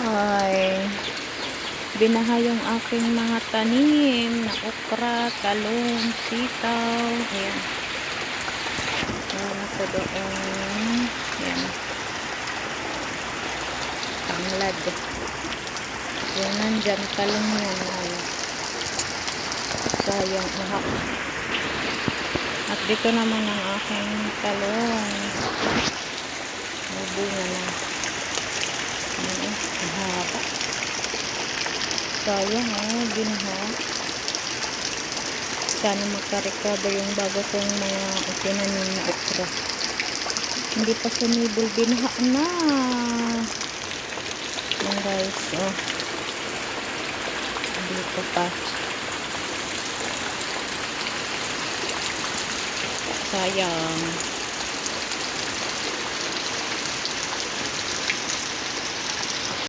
ay binaha yung aking mga tanim na okra, talong, sitaw. Ayan. Ayan ako doon. Ayan. Tanglad. Yung nandyan, talong yan. Ayan. Sayang ahak. At dito naman ang aking talong. May bunga na. Ayan. Mahaba. Sayang binaha. Sana magka-recover yung bago kong mga itinanim na okra. Hindi pa sumibol, binaha na. Yan guys, dito pa. Sayang.